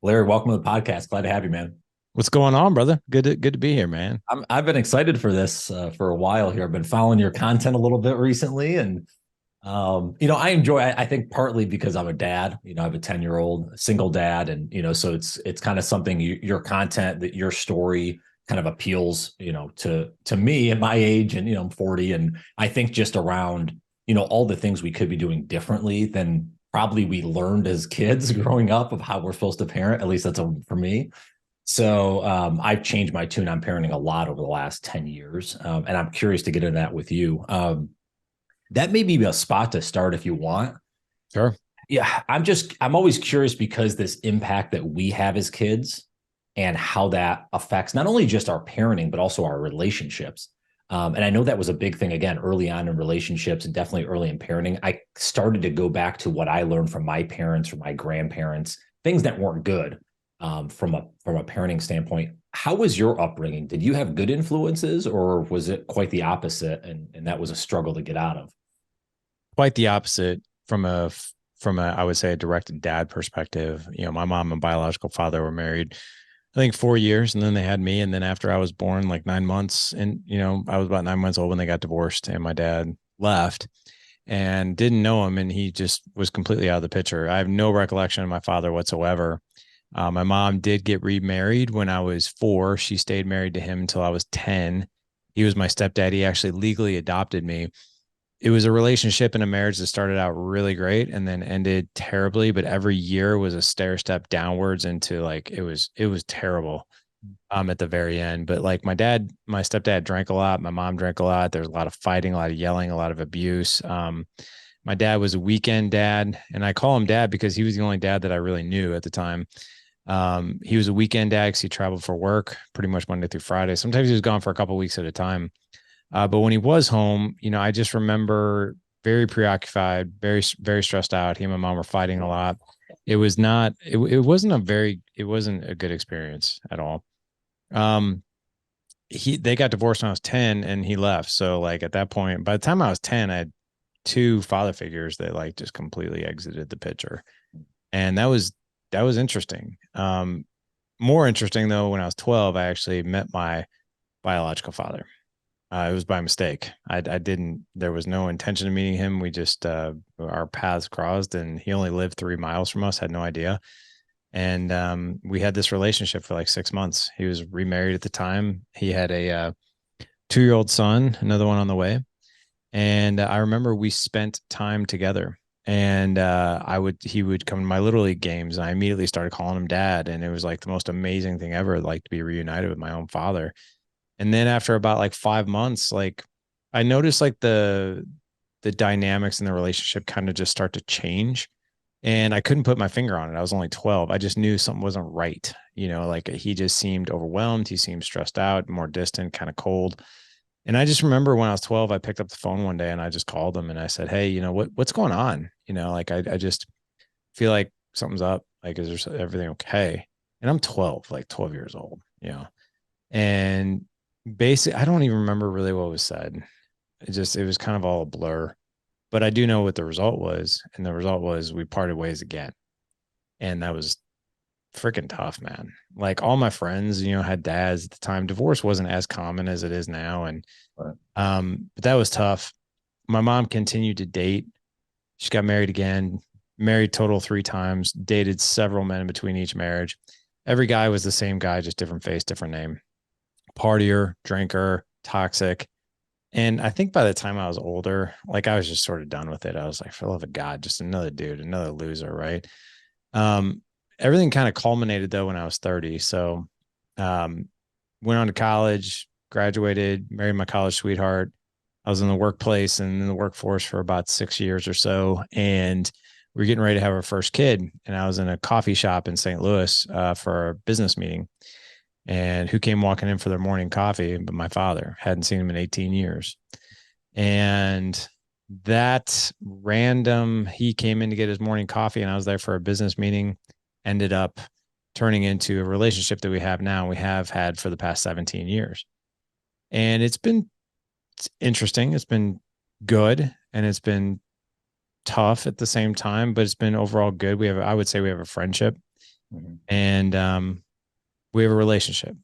Larry, welcome to the podcast. Glad to have you, man. What's going on, brother? Good to be here, man. I've been excited for this for a while here. I've been following your content a little bit recently, and I enjoy. I think partly because I'm a dad. I have a 10-year-old single dad, and so it's kind of something your content, that your story kind of appeals, to me at my age, and I'm 40, and I think just around all the things we could be doing differently than probably we learned as kids growing up of how we're supposed to parent. At least for me. So I've changed my tune on parenting a lot over the last 10 years. And I'm curious to get into that with you. That may be a spot to start if you want. Sure. Yeah, I'm always curious because this impact that we have as kids and how that affects not only just our parenting, but also our relationships. And I know that was a big thing, again, early on in relationships and definitely early in parenting. I started to go back to what I learned from my parents, from my grandparents, things that weren't good from a parenting standpoint. How was your upbringing? Did you have good influences, or was it quite the opposite, and that was a struggle to get out of? Quite the opposite from a I would say a direct dad perspective. My mom and biological father were married, I think 4 years, and then they had me. And then after I was born, like 9 months, and I was about 9 months old when they got divorced, and my dad left and didn't know him, and he just was completely out of the picture. I have no recollection of my father whatsoever. My mom did get remarried when I was 4. She stayed married to him until I was 10. He was my stepdad. He actually legally adopted me. It was a relationship and a marriage that started out really great and then ended terribly, but every year was a stair step downwards into like it was terrible at the very end. But like my stepdad drank a lot, my mom drank a lot. There's a lot of fighting, a lot of yelling, a lot of abuse. My dad was a weekend dad, and I call him dad because he was the only dad that I really knew at the time. He was a weekend dad because he traveled for work pretty much Monday through Friday. Sometimes he was gone for a couple of weeks at a time. But when he was home, I just remember very preoccupied, very, very stressed out. He and my mom were fighting a lot. It wasn't a good experience at all. Um, they got divorced when I was 10 and he left. So like at that point, by the time I was 10, I had two father figures that like just completely exited the picture. And that was interesting. More interesting though, when I was 12, I actually met my biological father. It was by mistake. I didn't. There was no intention of meeting him. We just our paths crossed, and he only lived 3 miles from us. Had no idea, and we had this relationship for like 6 months. He was remarried at the time. He had a 2-year-old son, another one on the way, and I remember we spent time together. And he would come to my little league games, and I immediately started calling him dad, and it was like the most amazing thing ever, like to be reunited with my own father. And then after about like 5 months, like I noticed like the dynamics in the relationship kind of just start to change. And I couldn't put my finger on it. I was only 12. I just knew something wasn't right. Like he just seemed overwhelmed. He seemed stressed out, more distant, kind of cold. And I just remember when I was 12, I picked up the phone one day and I just called him and I said, "Hey, what's going on? Like I just feel like something's up. Like, is there everything okay?" And I'm 12, like 12 years old. And basically, I don't even remember really what was said. It was kind of all a blur. But I do know what the result was. And the result was we parted ways again. And that was freaking tough, man. Like all my friends, had dads at the time. Divorce wasn't as common as it is now. And Right. but that was tough. My mom continued to date. She got married again, married total 3 times, dated several men in between each marriage. Every guy was the same guy, just different face, different name. Partier, drinker, toxic. And I think by the time I was older, like I was just sort of done with it. I was like, for the love of God, just another dude, another loser, right? Um, Everything kind of culminated though when I was 30. So went on to college, graduated, married my college sweetheart. I was in the workplace and in the workforce for about 6 years or so. And we were getting ready to have our first kid. And I was in a coffee shop in St. Louis for a business meeting. And who came walking in for their morning coffee? But my father. Hadn't seen him in 18 years. And that random, he came in to get his morning coffee, and I was there for a business meeting, ended up turning into a relationship that we have now. We have had for the past 17 years. And it's interesting. It's been good and it's been tough at the same time, but it's been overall good. I would say we have a friendship. Mhm. And we have a relationship.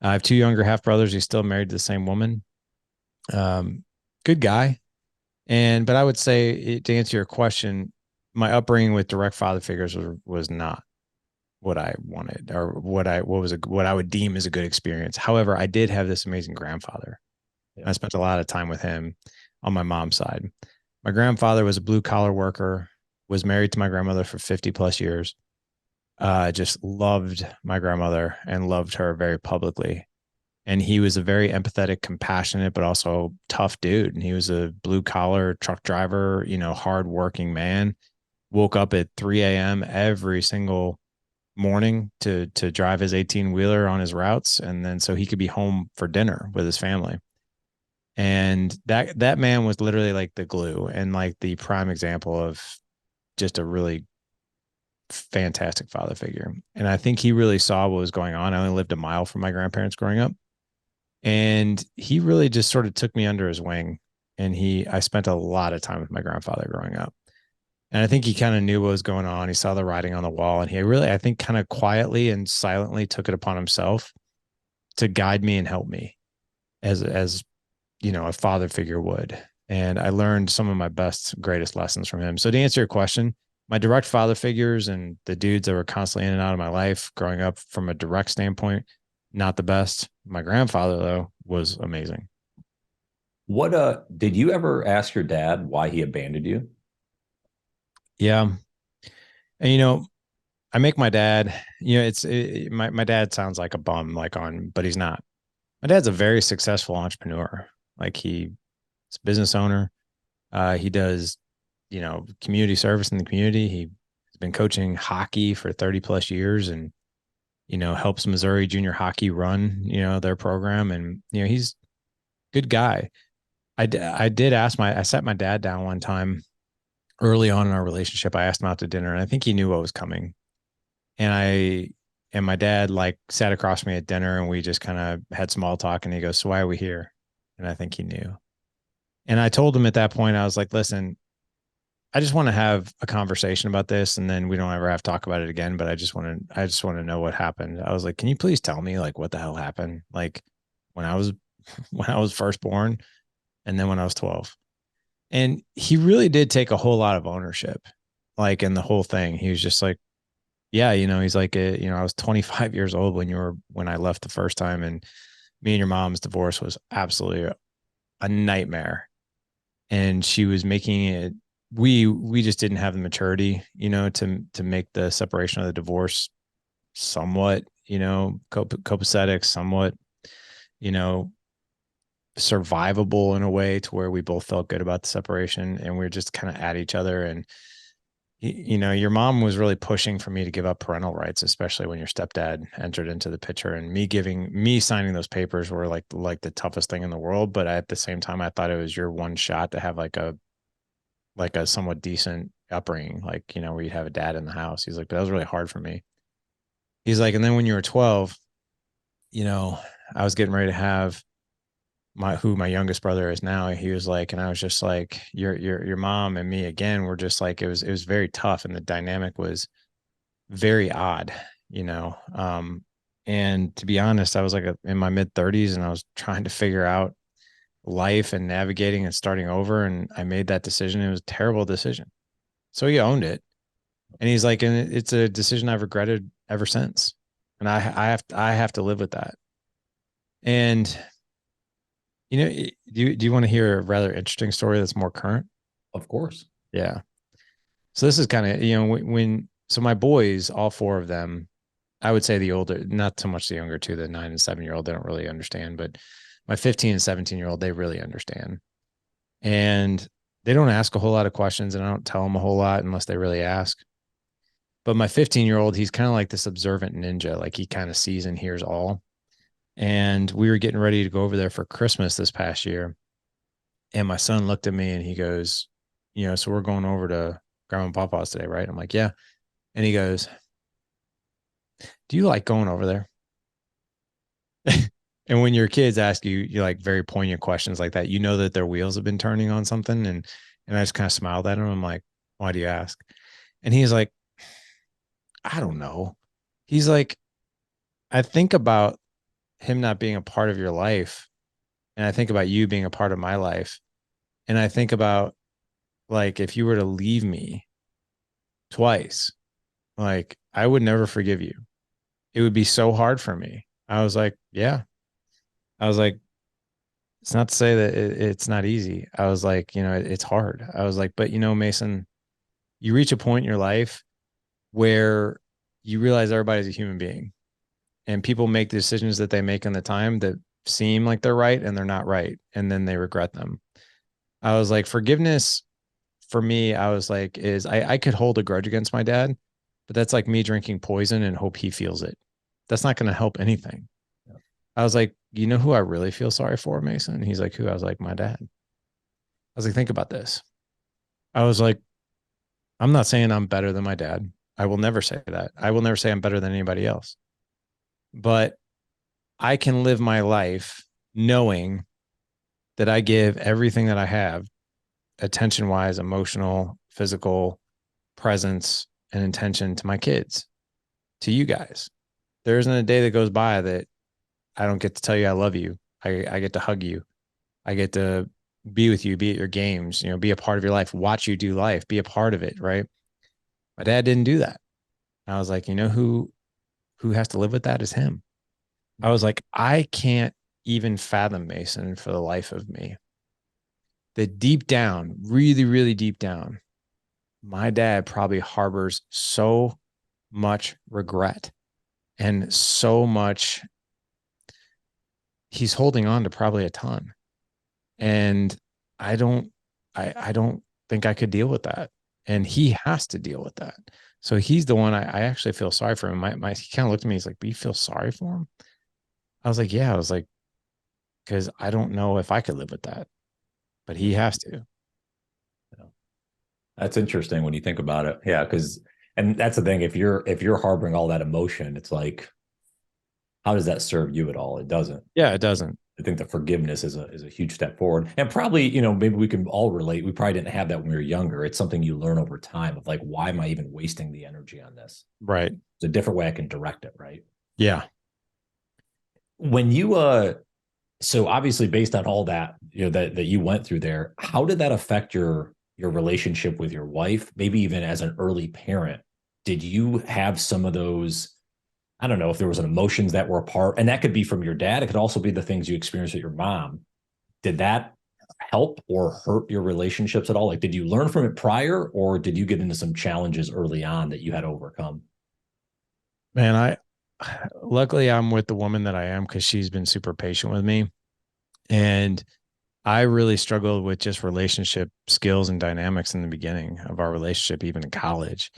I have two younger half brothers. He's still married to the same woman. Um, Good guy. But I would say, to answer your question, my upbringing with direct father figures was not what I wanted, or what I would deem as a good experience. However, I did have this amazing grandfather. Yeah. I spent a lot of time with him on my mom's side. My grandfather was a blue collar worker, was married to my grandmother for 50 plus years. Just loved my grandmother and loved her very publicly. And he was a very empathetic, compassionate, but also tough dude. And he was a blue collar truck driver, hard working man. Woke up at 3 a.m. every single morning to drive his 18 wheeler on his routes, and then so he could be home for dinner with his family. And that man was literally like the glue and like the prime example of just a really fantastic father figure. And I think he really saw what was going on. I only lived a mile from my grandparents growing up, and he really just sort of took me under his wing. And I spent a lot of time with my grandfather growing up. And I think he kind of knew what was going on. He saw the writing on the wall, and he really, I think, kind of quietly and silently took it upon himself to guide me and help me as a father figure would. And I learned some of my best, greatest lessons from him. So to answer your question, my direct father figures and the dudes that were constantly in and out of my life growing up from a direct standpoint, not the best. My grandfather, though, was amazing. What did you ever ask your dad why he abandoned you? Yeah. And, I make my dad, my dad sounds like a bum, but he's not. My dad's a very successful entrepreneur. Like he's a business owner. He does, community service in the community. He's been coaching hockey for 30 plus years, and, helps Missouri junior hockey run, their program. And, he's a good guy. I did I sat my dad down one time early on in our relationship. I asked him out to dinner, and I think he knew what was coming. And my dad like sat across from me at dinner, and we just kind of had small talk, and he goes, "So why are we here?" And I think he knew. And I told him at that point, I was like, "Listen, I just want to have a conversation about this, and then we don't ever have to talk about it again. But I just want to know what happened." I was like, "Can you please tell me like what the hell happened? Like when I was when I was first born, and then when I was 12." And he really did take a whole lot of ownership, like in the whole thing. He was just like, "Yeah, he's like, I was 25 years old when I left the first time, and me and your mom's divorce was absolutely a nightmare, and she was making it. We just didn't have the maturity, to make the separation of the divorce somewhat, copacetic, somewhat, you know, survivable in a way to where we both felt good about the separation, and we are just kind of at each other. And your mom was really pushing for me to give up parental rights, especially when your stepdad entered into the picture, and me signing those papers were like the toughest thing in the world. But at the same time, I thought it was your one shot to have like a somewhat decent upbringing, like, where you'd have a dad in the house. He's like, but that was really hard for me. He's like, and then when you were 12, you know, I was getting ready to have who my youngest brother is now. He was like, and I was just like, your mom and me again were just like, it was very tough, and the dynamic was very odd, you know. And to be honest, I was like in my mid 30s, and I was trying to figure out life and navigating and starting over, and I made that decision. It was a terrible decision. So he owned it, and he's like, and it's a decision I've regretted ever since, and I have to live with that. And do you want to hear a rather interesting story that's more current? Of course. Yeah. So this is kind of, so my boys, all four of them, I would say the older, not so much the younger two, the 9 and 7 year old, they don't really understand, but my 15 and 17-year-old, they really understand. And they don't ask a whole lot of questions, and I don't tell them a whole lot unless they really ask. But my 15-year-old, he's kind of like this observant ninja. Like he kind of sees and hears all. And we were getting ready to go over there for Christmas this past year. And my son looked at me and he goes, so we're going over to Grandma and Papa's today, right? I'm like, yeah. And he goes, do you like going over there? And when your kids ask you like very poignant questions like that, that their wheels have been turning on something. And I just kind of smiled at him. I'm like, why do you ask? And he's like, I don't know. he's like, I think about him not being a part of your life, and I think about you being a part of my life, and I think about like if you were to leave me twice, like I would never forgive you. It would be so hard for me. I was like, yeah. I was like, it's not to say that it's not easy. I was like, it's hard. I was like, but Mason, you reach a point in your life where you realize everybody's a human being, and people make decisions that they make in the time that seem like they're right and they're not right. And then they regret them. I was like, forgiveness for me, I was like, I could hold a grudge against my dad, but that's like me drinking poison and hope he feels it. That's not going to help anything. Yeah. I was like, you know who I really feel sorry for, Mason? He's like, who? I was like, my dad. I was like, think about this. I was like, I'm not saying I'm better than my dad. I will never say that. I will never say I'm better than anybody else. But I can live my life knowing that I give everything that I have, attention wise, emotional, physical, presence, and intention to my kids, to you guys. There isn't a day that goes by that I don't get to tell you I love you. I get to hug you. I get to be with you, be at your games, be a part of your life, watch you do life, be a part of it, right? My dad didn't do that. I was like, who has to live with that is him. I was like, I can't even fathom Mason for the life of me. That deep down, really, really deep down, my dad probably harbors so much regret and so much, he's holding on to probably a ton. And I don't, I don't think I could deal with that. And he has to deal with that. So he's the one I actually feel sorry for him. He kind of looked at me, he's like, "Do you feel sorry for him?" I was like, yeah. I was like, because I don't know if I could live with that, but he has to. Yeah. That's interesting when you think about it. Yeah, because and that's the thing. If you're harboring all that emotion, it's like, how does that serve you at all? It doesn't. Yeah, it doesn't. I think the forgiveness is a huge step forward. And probably, maybe we can all relate. We probably didn't have that when we were younger. It's something you learn over time of like, why am I even wasting the energy on this? Right. It's a different way I can direct it, right? Yeah. When you so obviously based on all that, that you went through there, how did that affect your relationship with your wife? Maybe even as an early parent, did you have some of those, I don't know if there was an emotions that were apart, and that could be from your dad. It could also be the things you experienced with your mom. Did that help or hurt your relationships at all? Like, did you learn from it prior, or did you get into some challenges early on that you had to overcome? Man, luckily I'm with the woman that I am because she's been super patient with me. And I really struggled with just relationship skills and dynamics in the beginning of our relationship, even in college.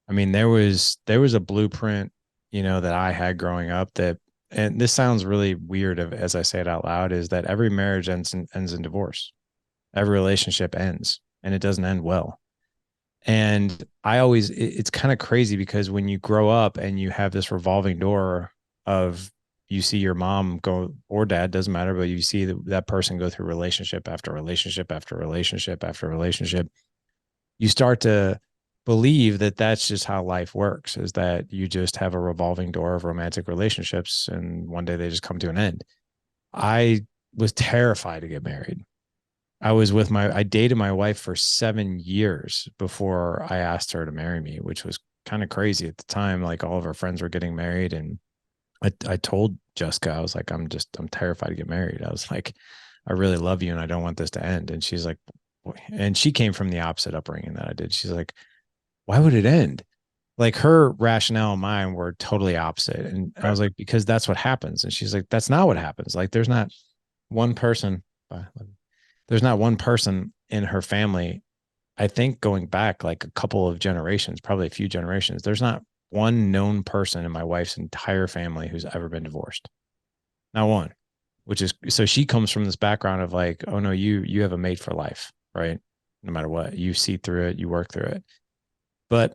I mean, there was a blueprint, that I had growing up that, and this sounds really weird as I say it out loud, is that every marriage ends in divorce. Every relationship ends, and it doesn't end well. And it's kind of crazy because when you grow up and you have this revolving door of, you see your mom go, or dad, doesn't matter, but you see that person go through relationship after relationship after relationship after relationship, you start to believe that that's just how life works, is that you just have a revolving door of romantic relationships and one day they just come to an end. I was terrified to get married. I dated my wife for 7 years before I asked her to marry me, which was kind of crazy at the time. Like all of our friends were getting married. And I told Jessica, I was like, I'm terrified to get married. I was like, I really love you and I don't want this to end. And she's like, boy. And she came from the opposite upbringing that I did. She's like, why would it end? Like her rationale and mine were totally opposite. And I Right. was like, because that's what happens. And she's like, that's not what happens. Like one person, there's not one person in her family. I think going back like a couple of generations, probably a few generations, there's not one known person in my wife's entire family who's ever been divorced. Not one. Which is, so she comes from this background of like, oh no, you have a mate for life, right? No matter what, you see through it, you work through it. But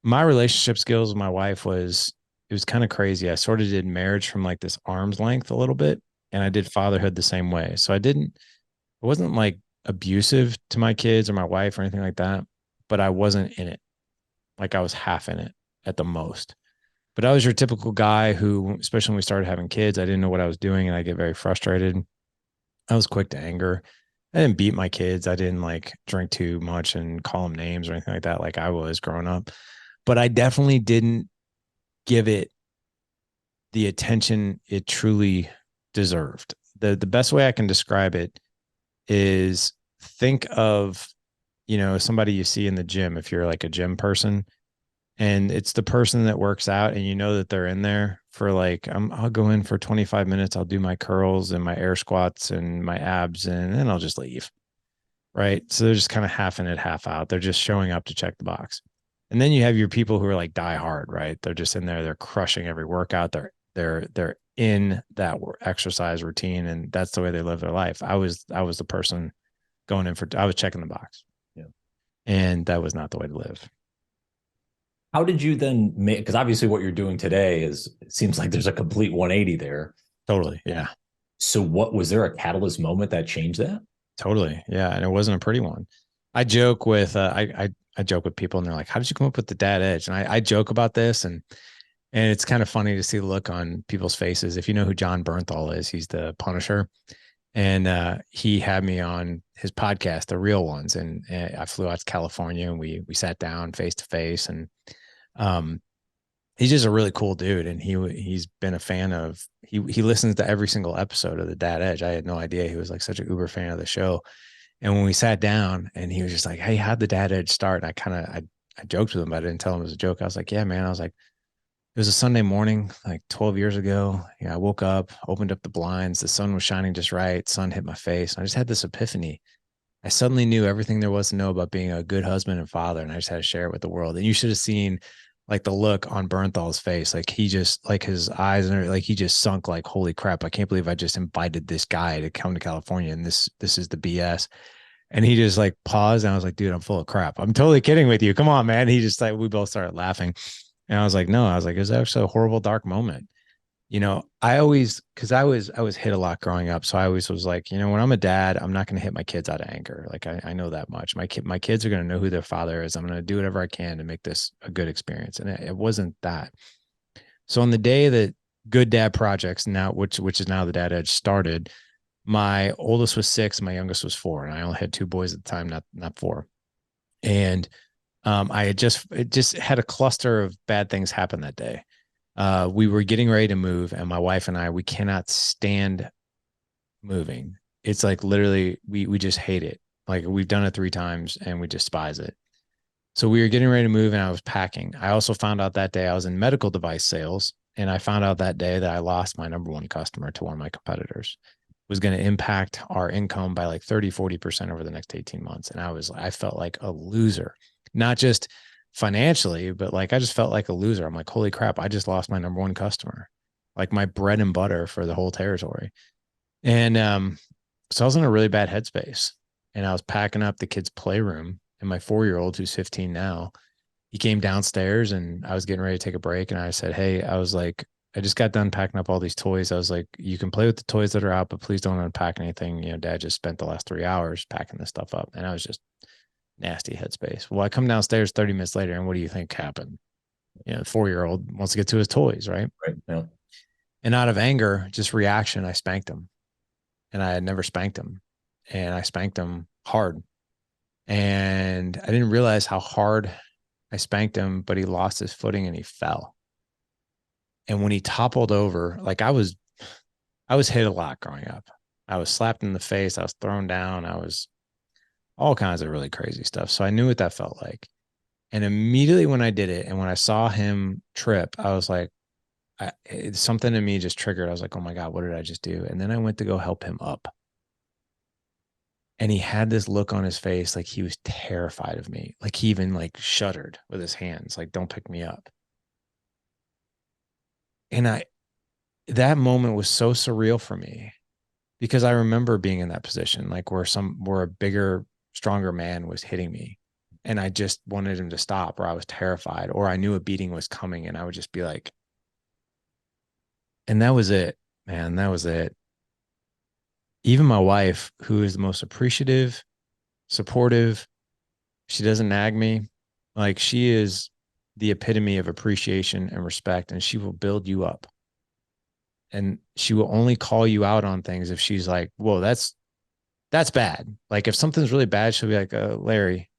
my relationship skills with my wife it was kind of crazy. I sort of did marriage from like this arm's length a little bit, and I did fatherhood the same way. So I wasn't like abusive to my kids or my wife or anything like that, but I wasn't in it. Like I was half in it at the most. But I was your typical guy who, especially when we started having kids, I didn't know what I was doing and I get very frustrated. I was quick to anger. I didn't beat my kids. I didn't like drink too much and call them names or anything like that, like I was growing up. But I definitely didn't give it the attention it truly deserved. The best way I can describe it is think of, somebody you see in the gym if you're like a gym person, and it's the person that works out and you know that they're in there for like I'll go in for 25 minutes, I'll do my curls and my air squats and my abs and then I'll just leave. Right? So they're just kind of half in it, half out. They're just showing up to check the box. And then you have your people who are like die hard, right? They're just in there, they're crushing every workout. They're in that exercise routine and that's the way they live their life. I was the person going in for I was checking the box. Yeah. And that was not the way to live. How did you then make, because obviously what you're doing today is, it seems like there's a complete 180 there. Totally. Yeah. So what was there a catalyst moment that changed that? Totally. Yeah. And it wasn't a pretty one. I joke with I joke with people and they're like, how did you come up with the dad edge? And I joke about this and it's kind of funny to see the look on people's faces. If you know who John Bernthal is, he's the Punisher. And he had me on his podcast, The Real Ones. And I flew out to California and we sat down face to face. And um, he's just a really cool dude. And he's been a fan of, he listens to every single episode of the Dad Edge. I had no idea he was like such an uber fan of the show. And when we sat down and he was just like, hey, how'd the Dad Edge start? And I joked with him, but I didn't tell him it was a joke. I was like, yeah, man. I was like, it was a Sunday morning, like 12 years ago. I woke up, opened up the blinds. The sun was shining just right. Sun hit my face. And I just had this epiphany. I suddenly knew everything there was to know about being a good husband and father. And I just had to share it with the world. And you should have seen like the look on Bernthal's face. Like he just, like his eyes and like he just sunk like, holy crap. I can't believe I just invited this guy to come to California. And this is the BS. And he just like paused. And I was like, dude, I'm full of crap. I'm totally kidding with you. Come on, man. He just like, we both started laughing. And I was like, no, I was like, it was actually a horrible, dark moment. I always, cause I was hit a lot growing up. So I always was like, when I'm a dad, I'm not going to hit my kids out of anger. Like I know that much. My kids are going to know who their father is. I'm going to do whatever I can to make this a good experience. And it wasn't that. So on the day that Good Dad Projects now, which is now the Dad Edge started, my oldest was 6, my youngest was 4. And I only had 2 boys at the time, not 4. And I had just had a cluster of bad things happen that day. We were getting ready to move, and my wife and I, we cannot stand moving. It's like literally we just hate it. Like we've done it 3 times and we despise it. So we were getting ready to move and I was packing. I also found out that day I was in medical device sales, and I found out that day that I lost my number 1 customer to one of my competitors. It was going to impact our income by like 30-40% over the next 18 months. And I felt like a loser, not just financially, but like I just felt like a loser. I'm like, holy crap, I just lost my number 1 customer, like my bread and butter for the whole territory. And so I was in a really bad headspace, and I was packing up the kids' playroom, and my 4-year-old, who's 15 now, he came downstairs and I was getting ready to take a break. And I said, hey, I was like, I just got done packing up all these toys. I was like, you can play with the toys that are out, but please don't unpack anything. Dad just spent the last 3 hours packing this stuff up. And I was just nasty headspace. Well, I come downstairs 30 minutes later, and what do you think happened? The 4-year-old wants to get to his toys, right? Right. Yeah. And out of anger, just reaction, I spanked him. And I had never spanked him. And I spanked him hard. And I didn't realize how hard I spanked him, but he lost his footing and he fell. And when he toppled over, like I was hit a lot growing up. I was slapped in the face. I was thrown down. I was all kinds of really crazy stuff. So I knew what that felt like. And immediately when I did it and when I saw him trip, I was like, something in me just triggered. I was like, oh my God, what did I just do? And then I went to go help him up. And he had this look on his face like he was terrified of me. Like he even like shuddered with his hands, like, don't pick me up. And that moment was so surreal for me because I remember being in that position, like where a bigger, stronger man was hitting me. And I just wanted him to stop, or I was terrified, or I knew a beating was coming, and I would just be like, and that was it, man. That was it. Even my wife, who is the most appreciative, supportive, she doesn't nag me. Like she is the epitome of appreciation and respect, and she will build you up. And she will only call you out on things if she's like, whoa, that's bad. Like if something's really bad, she'll be like, Larry,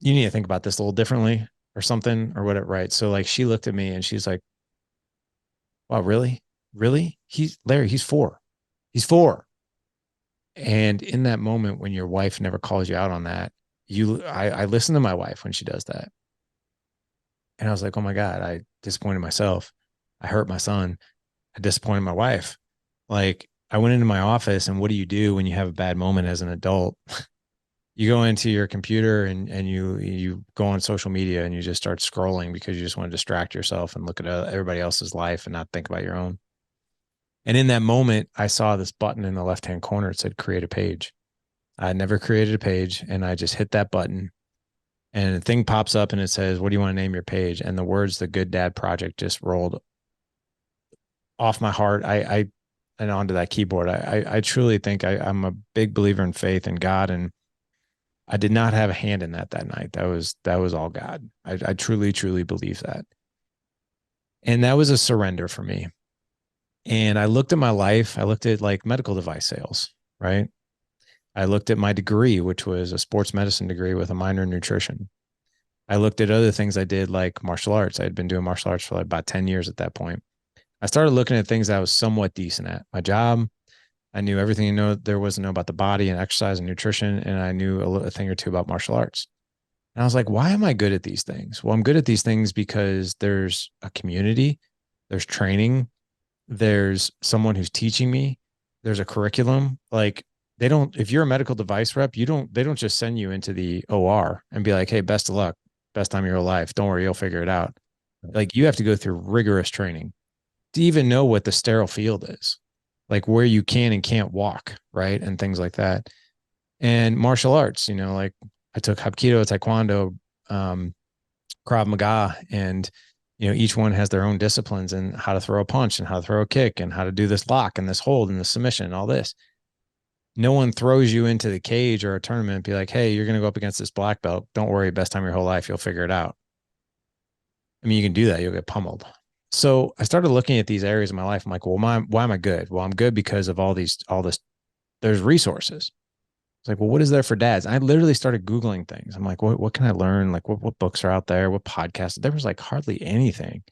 you need to think about this a little differently or something or whatever. Right. So like she looked at me and she's like, wow, really? Really? Larry, he's 4. He's 4. And in that moment, when your wife never calls you out on that, I listen to my wife when she does that. And I was like, oh my God, I disappointed myself. I hurt my son. I disappointed my wife. Like I went into my office, and what do you do when you have a bad moment as an adult? You go into your computer and you go on social media and you just start scrolling because you just want to distract yourself and look at everybody else's life and not think about your own. And in that moment, I saw this button in the left-hand corner. It said create a page. I had never created a page, and I just hit that button, and a thing pops up and it says, what do you want to name your page? And the words, The Good Dad Project, just rolled off my heart. And onto that keyboard. I truly think I'm a big believer in faith in God, and I did not have a hand in that night. That was all God. I truly, truly believe that. And that was a surrender for me. And I looked at my life. I looked at like medical device sales, right? I looked at my degree, which was a sports medicine degree with a minor in nutrition. I looked at other things I did, like martial arts. I had been doing martial arts for like about 10 years at that point. I started looking at things I was somewhat decent at. My job, I knew everything there was to know about the body and exercise and nutrition, and I knew a thing or two about martial arts. And I was like, why am I good at these things? Well, I'm good at these things because there's a community, there's training, there's someone who's teaching me, there's a curriculum. Like if you're a medical device rep, they don't just send you into the OR and be like, hey, best of luck, best time of your life. Don't worry, you'll figure it out. Like you have to go through rigorous training to even know what the sterile field is, like where you can and can't walk, right? And things like that. And martial arts, like I took Hapkido, Taekwondo, Krav Maga, and, each one has their own disciplines and how to throw a punch and how to throw a kick and how to do this lock and this hold and the submission and all this. No one throws you into the cage or a tournament and be like, hey, you're going to go up against this black belt. Don't worry, best time of your whole life, you'll figure it out. I mean, you can do that. You'll get pummeled. So I started looking at these areas of my life. I'm like, well, why am I good? Well, I'm good because of all this, there's resources. It's like, well, what is there for dads? And I literally started Googling things. I'm like, what can I learn? Like what books are out there? What podcasts? There was like hardly anything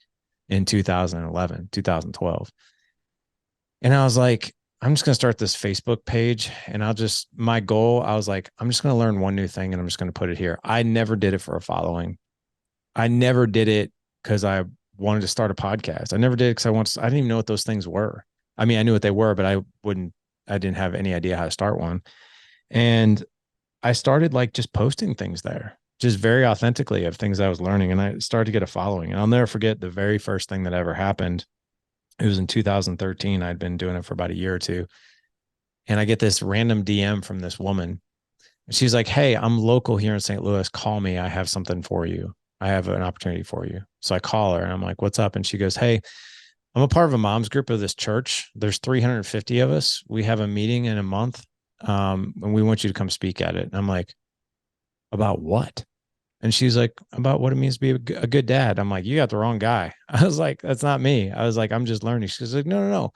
in 2011, 2012. And I was like, I'm just going to start this Facebook page, and my goal, I was like, I'm just going to learn one new thing and I'm just going to put it here. I never did it for a following. I never did it because I wanted to start a podcast. I never did it because I didn't even know what those things were. I mean, I knew what they were, but I didn't have any idea how to start one. And I started like just posting things there, just very authentically of things I was learning. And I started to get a following. And I'll never forget the very first thing that ever happened. It was in 2013. I'd been doing it for about a year or two. And I get this random DM from this woman. And she's like, hey, I'm local here in St. Louis. Call me. I have something for you. I have an opportunity for you. So I call her and I'm like, what's up? And she goes, hey, I'm a part of a mom's group of this church. There's 350 of us. We have a meeting in a month. And we want you to come speak at it. And I'm like, about what? And she's like, about what it means to be a good dad. I'm like, you got the wrong guy. I was like, that's not me. I was like, I'm just learning. She's like, no.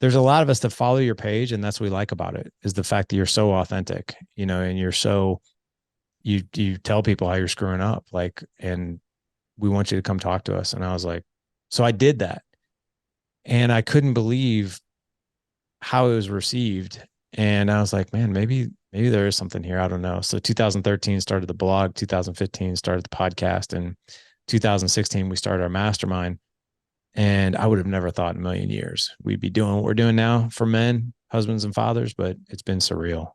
There's a lot of us that follow your page. And that's what we like about it, is the fact that you're so authentic, and you're so, you tell people how you're screwing up, like, and we want you to come talk to us. And I was like, so I did that. And I couldn't believe how it was received. And I was like, man, maybe there is something here. I don't know. So 2013 started the blog, 2015 started the podcast, and 2016 we started our mastermind. And I would have never thought in a million years we'd be doing what we're doing now for men, husbands and fathers, but it's been surreal.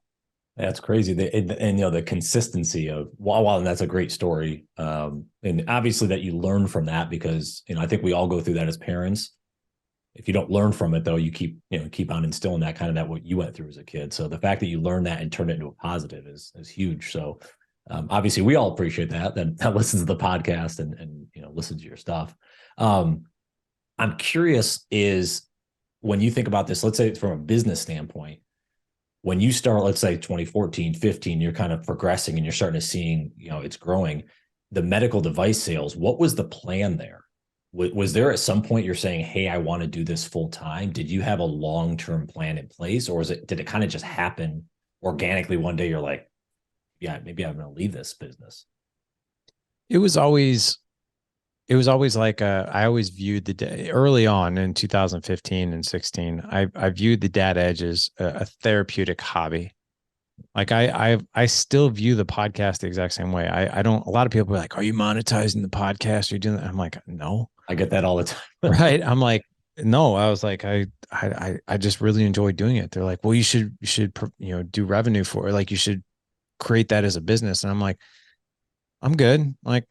That's crazy. The consistency of, wow, and that's a great story. And obviously that you learn from that, because, I think we all go through that as parents. If you don't learn from it, though, you keep on instilling that what you went through as a kid. So the fact that you learn that and turn it into a positive is huge. So obviously we all appreciate that listens to the podcast and listens to your stuff. I'm curious, is when you think about this, let's say from a business standpoint, when you start, let's say 2014, 15, you're kind of progressing and you're starting to seeing, it's growing. the medical device sales, what was the plan there? Was there at some point you're saying, hey, I want to do this full time? Did you have a long-term plan in place, or did it kind of just happen organically one day? You're like, yeah, maybe I'm going to leave this business. It was always like I always viewed the day early on in 2015 and 16. I viewed the dad edge as a therapeutic hobby. Like I still view the podcast the exact same way. I don't. A lot of people are like, "Are you monetizing the podcast? Are you doing that?" I'm like, "No." I get that all the time. Right? I'm like, "No." I was like, I just really enjoy doing it. They're like, "Well, you should do revenue for it. Like you should create that as a business." And I'm like, "I'm good." Like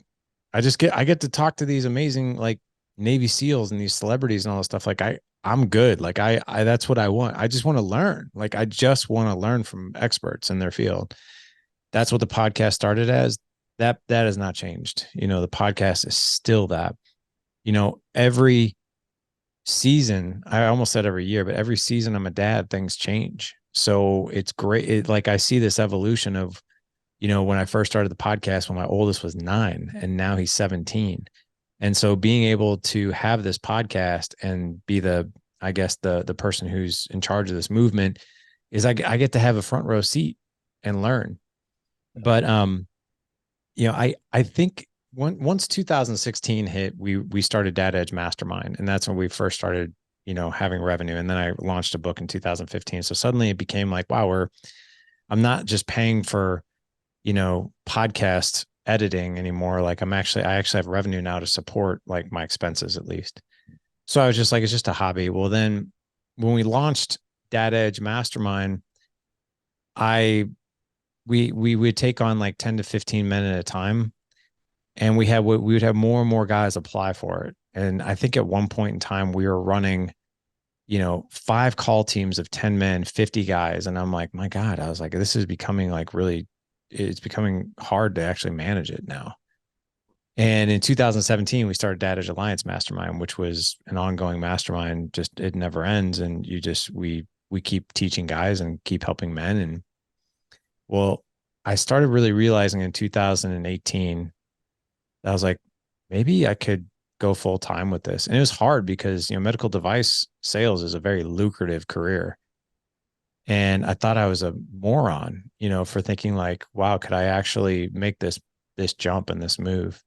I get to talk to these amazing like Navy SEALs and these celebrities and all this stuff. Like I'm good. Like I that's what I want. I just want to learn. Like I just want to learn from experts in their field. That's what the podcast started as. That has not changed. The podcast is still that. Every season, I almost said every year, but every season I'm a dad, things change. So it's great. Like I see this evolution of, when I first started the podcast when my oldest was 9 and now he's 17. And so being able to have this podcast and be I guess the person who's in charge of this movement is I get to have a front row seat and learn. But I think once 2016 hit, we started Dad Edge Mastermind, and that's when we first started, having revenue. And then I launched a book in 2015. So suddenly it became like, wow, I'm not just paying for, podcast editing anymore. Like I actually have revenue now to support like my expenses at least. So I was just like, it's just a hobby. Well, then when we launched Dad Edge Mastermind, I we would take on like 10 to 15 men at a time. And we would have more and more guys apply for it. And I think at one point in time we were running, 5 call teams of 10 men, 50 guys. And I'm like, my God, I was like, this is becoming like it's becoming hard to actually manage it now. And in 2017, we started Dad Edge Alliance Mastermind, which was an ongoing mastermind. Just it never ends. And we keep teaching guys and keep helping men. And well, I started really realizing in 2018, I was like, maybe I could go full time with this. And it was hard because, medical device sales is a very lucrative career. And I thought I was a moron, for thinking like, wow, could I actually make this jump and this move?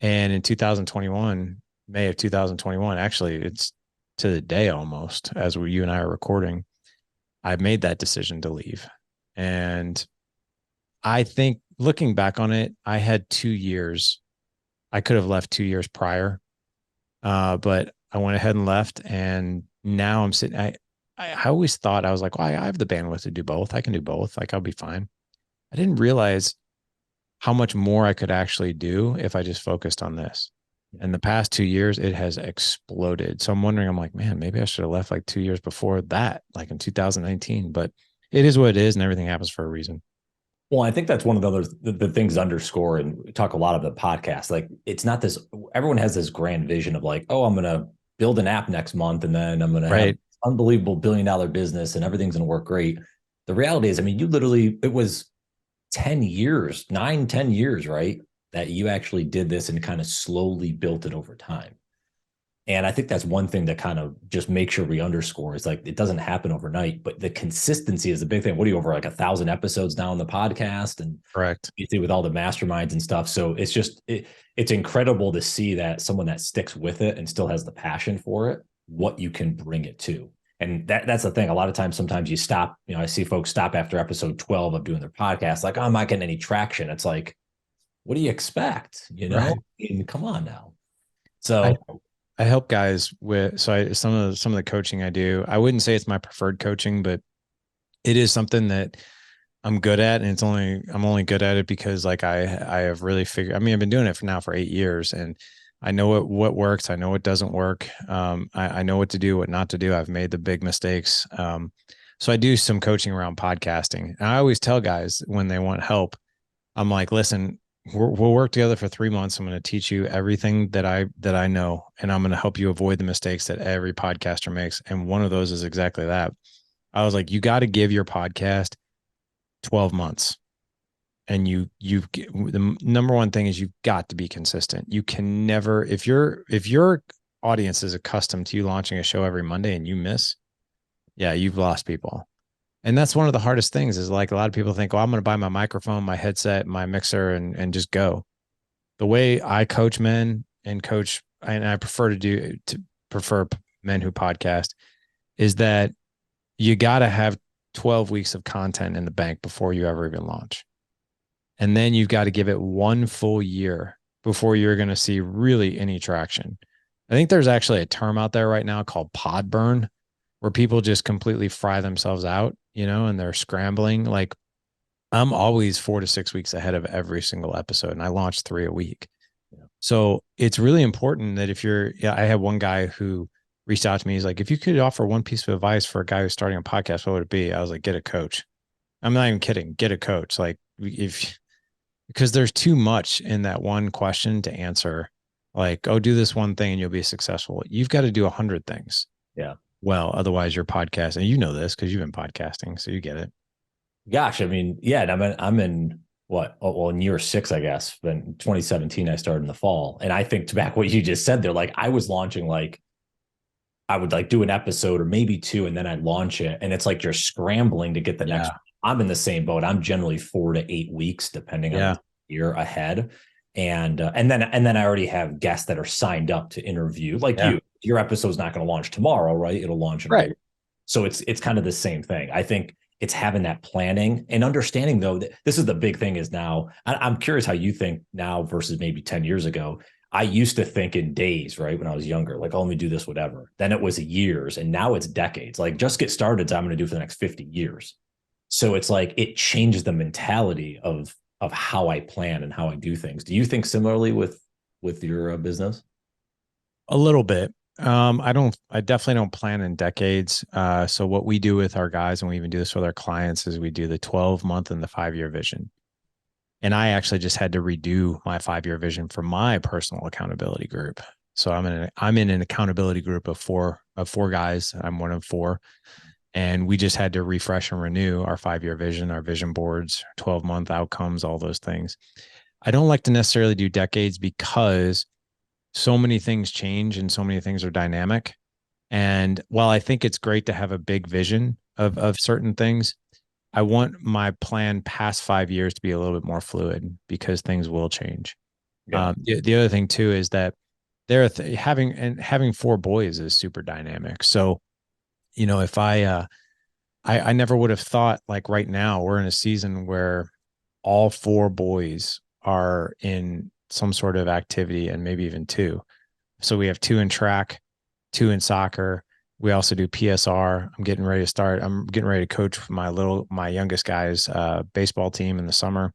And in 2021, May of 2021, actually, it's to the day almost as you and I are recording, I made that decision to leave. And I think looking back on it, I had 2 years. I could have left 2 years prior, but I went ahead and left. And now I'm sitting. I always thought I was like, well, I have the bandwidth to do both. I can do both. Like I'll be fine. I didn't realize how much more I could actually do if I just focused on this. In the past 2 years, it has exploded. So I'm wondering, I'm like, man, maybe I should have left like 2 years before that, like in 2019. But it is what it is, and everything happens for a reason. Well, I think that's one of the things underscore, and we talk a lot of the podcast. Like, it's not this. Everyone has this grand vision of like, oh, I'm going to build an app next month, and then I'm going to have unbelievable $1 billion business, and everything's going to work great. The reality is, I mean, it was 10 years, 9, 10 years, right? That you actually did this and kind of slowly built it over time. And I think that's one thing that kind of just make sure we underscore is like, it doesn't happen overnight, but the consistency is the big thing. What are you over like 1,000 episodes now on the podcast? And correct, you see with all the masterminds and stuff. So it's just, it's incredible to see that someone that sticks with it and still has the passion for it, what you can bring it to. And that's the thing. A lot of times, sometimes you stop, I see folks stop after episode 12 of doing their podcast. Like, oh, I'm not getting any traction. It's like, what do you expect? right. I mean, come on now. I, So I help guys with some of the coaching I do. I wouldn't say it's my preferred coaching, but it is something that I'm good at, and I'm only good at it because like I have really figured. I mean, I've been doing it for 8 years, and I know what works. I know what doesn't work. I know what to do, what not to do. I've made the big mistakes. So I do some coaching around podcasting, and I always tell guys when they want help, I'm like, listen, we'll work together for 3 months. I'm going to teach you everything that I know, and I'm going to help you avoid the mistakes that every podcaster makes. And one of those is exactly that. I was like, you got to give your podcast 12 months. and the number one thing is you've got to be consistent. You can never, if your audience is accustomed to you launching a show every Monday and you miss, yeah, you've lost people. And that's one of the hardest things is like a lot of people think, oh, I'm going to buy my microphone, my headset, my mixer, and just go. The way I coach men and coach, and I prefer men who podcast, is that you got to have 12 weeks of content in the bank before you ever even launch. And then you've got to give it one full year before you're going to see really any traction. I think there's actually a term out there right now called pod burn, where people just completely fry themselves out, and they're scrambling. Like I'm always 4 to 6 weeks ahead of every single episode, and I launch 3 a week. Yeah. So it's really important that I had one guy who reached out to me. He's like, if you could offer one piece of advice for a guy who's starting a podcast, what would it be? I was like, get a coach. I'm not even kidding. Get a coach. Like because there's too much in that one question to answer. Like, oh, do this one thing and you'll be successful. You've got to do 100 things. Yeah. Well, otherwise your podcast, and you know this because you've been podcasting, so you get it. Gosh, I mean, yeah, and I'm in what? Oh, well, in year 6, I guess. But in 2017, I started in the fall, and I think back what you just said there. Like I was launching, like I would like do an episode or maybe 2, and then I'd launch it, and it's like you're scrambling to get the next. I'm in the same boat. I'm generally 4 to 8 weeks, depending on the year ahead, and then I already have guests that are signed up to interview. Like your episode's not going to launch tomorrow, right? It'll launch in right. So it's kind of the same thing. I think it's having that planning and understanding, though, that this is the big thing is now. I'm curious how you think now versus maybe 10 years ago. I used to think in days, right? When I was younger, like, oh, let me do this, whatever. Then it was years, and now it's decades. Like, just get started. So I'm going to do for the next 50 years. So it's like it changes the mentality of how I plan and how I do things. Do you think similarly with your business? A little bit. I definitely don't plan in decades. So what we do with our guys, and we even do this with our clients, is we do the 12-month and the 5-year vision. And I actually just had to redo my 5-year vision for my personal accountability group. So I'm in an accountability group of four guys. I'm one of 4. And we just had to refresh and renew our 5-year vision, our vision boards, 12-month outcomes, all those things. I don't like to necessarily do decades because so many things change and so many things are dynamic. And while I think it's great to have a big vision of certain things, I want my plan past 5 years to be a little bit more fluid because things will change. Yeah. The other thing too is that having 4 boys is super dynamic. So, if I never would have thought, like right now we're in a season where all 4 boys are in some sort of activity, and maybe even 2. So we have 2 in track, 2 in soccer. We also do PSR. I'm getting ready to coach my youngest guy's baseball team in the summer.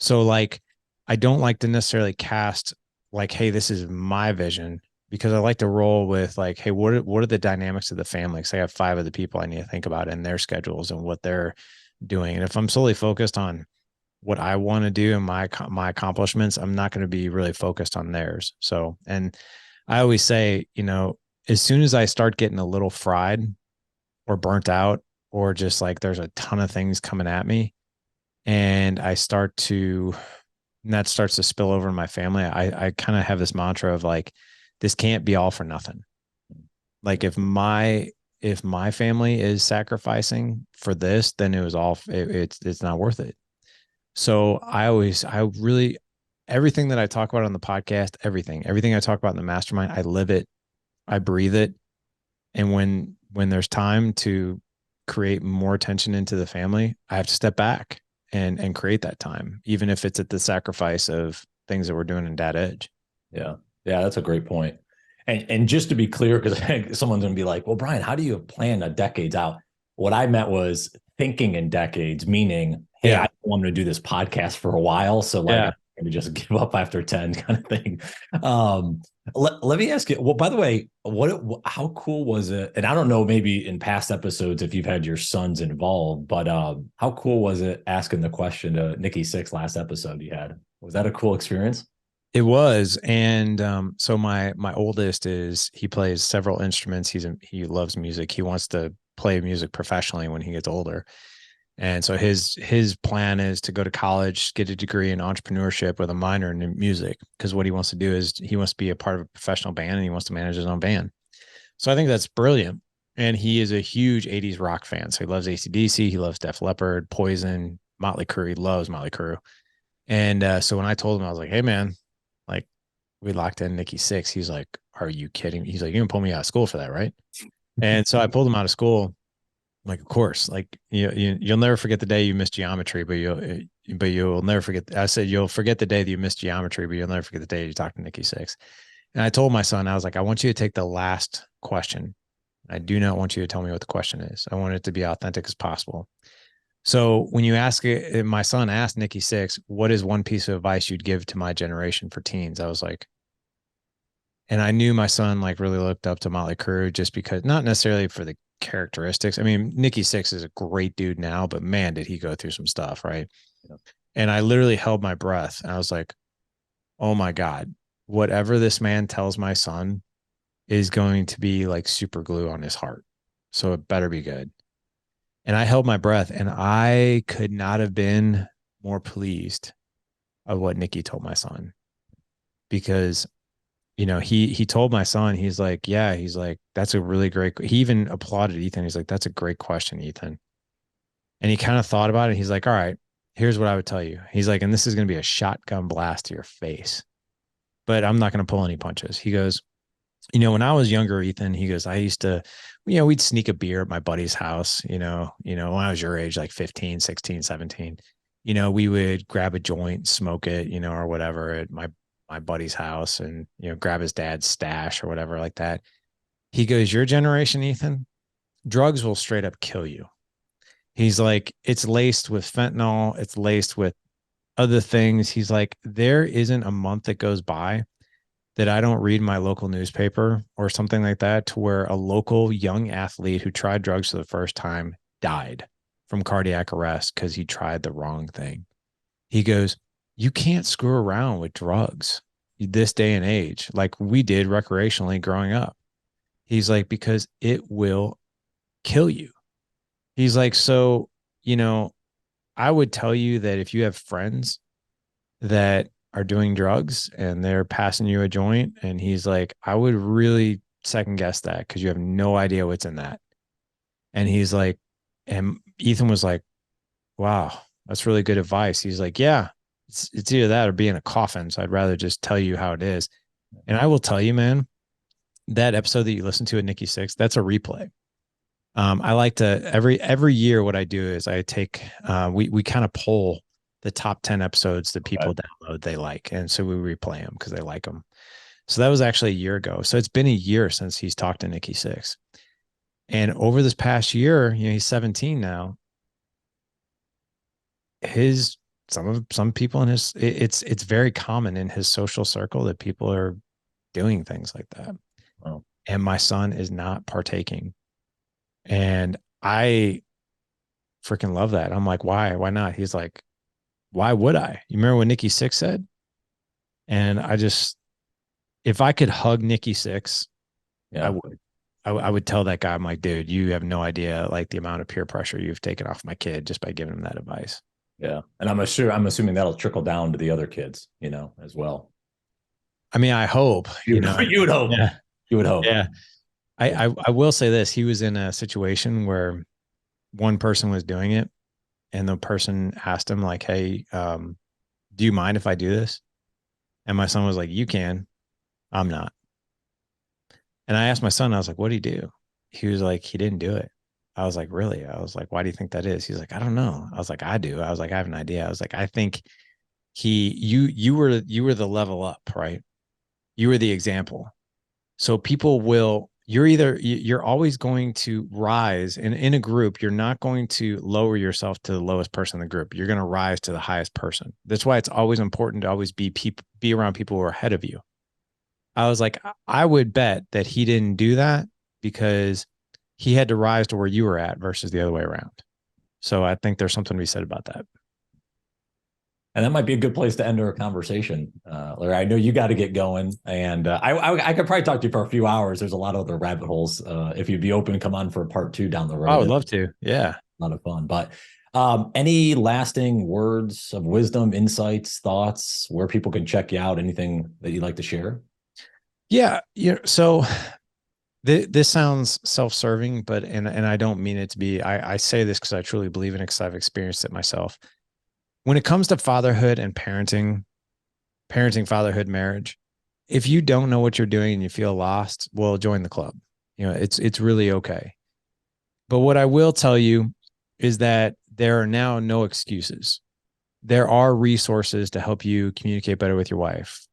So like, I don't like to necessarily cast like, hey, this is my vision, because I like to roll with like, hey, what are the dynamics of the family? Because I have 5 of the people I need to think about and their schedules and what they're doing. And if I'm solely focused on what I want to do and my accomplishments, I'm not going to be really focused on theirs. So, and I always say, as soon as I start getting a little fried or burnt out, or just like there's a ton of things coming at me, and that starts to spill over in my family, I kind of have this mantra of like, this can't be all for nothing. Like if my family is sacrificing for this, then it's not worth it. So everything that I talk about on the podcast, everything I talk about in the mastermind, I live it, I breathe it. And when there's time to create more attention into the family, I have to step back and create that time, even if it's at the sacrifice of things that we're doing in Dad Edge. Yeah. Yeah, that's a great point. And just to be clear, because someone's going to be like, well, Brian, how do you plan a decades out? What I meant was thinking in decades, meaning, hey, I want to do this podcast for a while. So like, I'm going to just give up after 10 kind of thing. Let me ask you, well, by the way, how cool was it? And I don't know, maybe in past episodes, if you've had your sons involved, but how cool was it asking the question to Nicki Sixx last episode you had? Was that a cool experience? It was. And so my oldest he plays several instruments. He loves music. He wants to play music professionally when he gets older. And so his plan is to go to college, get a degree in entrepreneurship with a minor in music, because what he wants to do is he wants to be a part of a professional band and he wants to manage his own band. So I think that's brilliant. And he is a huge 80s rock fan. So he loves AC/DC, he loves Def Leppard, Poison, Motley Crue. He loves Motley Crue. And so when I told him, I was like, hey, man, like we locked in Nicki Sixx. He's like, are you kidding me? He's like, you can pull me out of school for that, right? And so I pulled him out of school. Like, of course, like you'll never forget the day you missed geometry, but you'll never forget. I said, you'll forget the day that you missed geometry, but you'll never forget the day you talked to Nicki Sixx. And I told my son, I was like, I want you to take the last question. I do not want you to tell me what the question is. I want it to be authentic as possible. So when you ask it, my son asked Nicki Sixx, what is one piece of advice you'd give to my generation for teens? I was like, and I knew my son like really looked up to Motley Crue just because, not necessarily for the characteristics. I mean, Nicki Sixx is a great dude now, but man, did he go through some stuff, right? Yeah. And I literally held my breath and I was like, oh my God, whatever this man tells my son is going to be like super glue on his heart. So it better be good. And I held my breath and I could not have been more pleased of what Nicki told my son, because he told my son, he's like, yeah, he's like, that's a really great, he even applauded Ethan. He's like, that's a great question, Ethan. And he kind of thought about it. He's like, all right, here's what I would tell you. He's like, and this is going to be a shotgun blast to your face, but I'm not going to pull any punches. He goes, when I was younger, Ethan, he goes, I used to, we'd sneak a beer at my buddy's house, when I was your age, like 15, 16, 17, we would grab a joint, smoke it, or whatever at my buddy's house and, grab his dad's stash or whatever like that. He goes, your generation, Ethan, drugs will straight up kill you. He's like, it's laced with fentanyl. It's laced with other things. He's like, there isn't a month that goes by that I don't read my local newspaper or something like that to where a local young athlete who tried drugs for the first time died from cardiac arrest because he tried the wrong thing. He goes, you can't screw around with drugs this day and age like we did recreationally growing up. He's like, because it will kill you. He's like, so, I would tell you that if you have friends that are doing drugs and they're passing you a joint, and he's like, I would really second guess that because you have no idea what's in that. And he's like, and Ethan was like, wow, that's really good advice. He's like, yeah, it's either that or be in a coffin. So I'd rather just tell you how it is. And I will tell you, man, that episode that you listened to at Nicki Sixx, that's a replay. I like to every year what I do is I take we kind of poll the top 10 episodes that people download they like, and so we replay them because they like them. So that was actually a year ago. So it's been a year since he's talked to Nicki Sixx, and over this past year, he's 17 now. Some people in his it's very common in his social circle that people are doing things like that. Oh. And my son is not partaking. And I freaking love that. I'm like, why? Why not? He's like, why would I? You remember what Nicki Sixx said? And if I could hug Nicki Sixx, yeah, I would. I would tell that guy, I'm like, dude, you have no idea like the amount of peer pressure you've taken off my kid just by giving him that advice. Yeah. And I'm assuming that'll trickle down to the other kids, as well. I mean, I hope. You would hope. Yeah. You would hope. Yeah. I will say this. He was in a situation where one person was doing it and the person asked him like, hey, do you mind if I do this? And my son was like, you can. I'm not. And I asked my son, I was like, what did he do? He was like, he didn't do it. I was like, really? I was like, why do you think that is? He's like, I don't know. I was like, I do. I was like, I have an idea. I was like, I think you were the level up, right? You were the example. So people will, you're always going to rise, and in a group, you're not going to lower yourself to the lowest person in the group. You're going to rise to the highest person. That's why it's always important to always be around people who are ahead of you. I was like, I would bet that he didn't do that because he had to rise to where you were at versus the other way around. So I think there's something to be said about that. And that might be a good place to end our conversation. Larry, I know you got to get going, and I could probably talk to you for a few hours. There's a lot of other rabbit holes. If you'd be open to come on for part 2 down the road. I would love to. Yeah. A lot of fun. But Any lasting words of wisdom, insights, thoughts, where people can check you out? Anything that you'd like to share? Yeah, so this sounds self-serving, but and I don't mean it to be. I say this because I truly believe in it because I've experienced it myself. When it comes to fatherhood and parenting, fatherhood, marriage, if you don't know what you're doing and you feel lost, well, join the club. It's really okay. But what I will tell you is that there are now no excuses. There are resources to help you communicate better with your wife,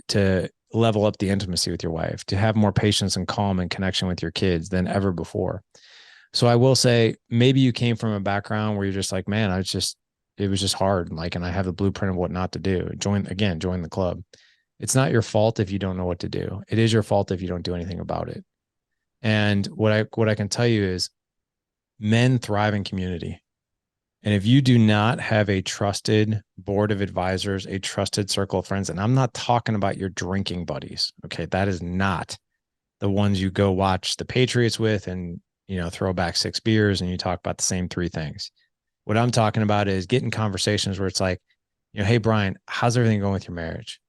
to level up the intimacy with your wife, to have more patience and calm and connection with your kids than ever before. So I will say, maybe you came from a background where you're just like, man, it was just hard. Like, and I have the blueprint of what not to do. Join the club. It's not your fault if you don't know what to do. It is your fault if you don't do anything about it. And what I can tell you is men thrive in community. And if you do not have a trusted board of advisors, a trusted circle of friends, and I'm not talking about your drinking buddies, okay? That is not the ones you go watch the Patriots with and, throw back 6 beers and you talk about the same three things. What I'm talking about is getting conversations where it's like, hey, Brian, how's everything going with your marriage?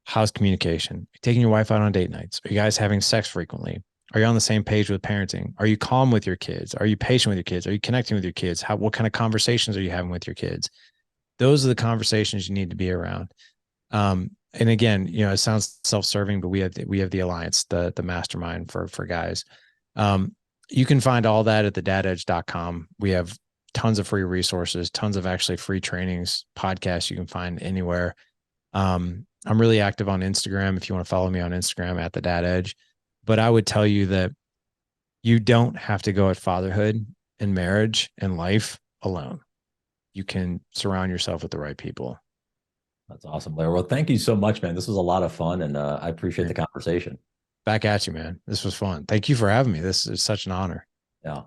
How's communication? Are you taking your wife out on date nights? Are you guys having sex frequently? Are you on the same page with parenting? Are you calm with your kids? Are you patient with your kids? Are you connecting with your kids? What kind of conversations are you having with your kids? Those are the conversations you need to be around. And again, it sounds self-serving, but we have the alliance, the mastermind for guys. You can find all that at thedadedge.com. We have tons of free resources, tons of actually free trainings, podcasts you can find anywhere. I'm really active on Instagram. If you want to follow me on Instagram at the Dad Edge. But I would tell you that you don't have to go at fatherhood and marriage and life alone. You can surround yourself with the right people. That's awesome, Larry. Well, thank you so much, man. This was a lot of fun, and I appreciate the conversation. Back at you, man. This was fun. Thank you for having me. This is such an honor. Yeah.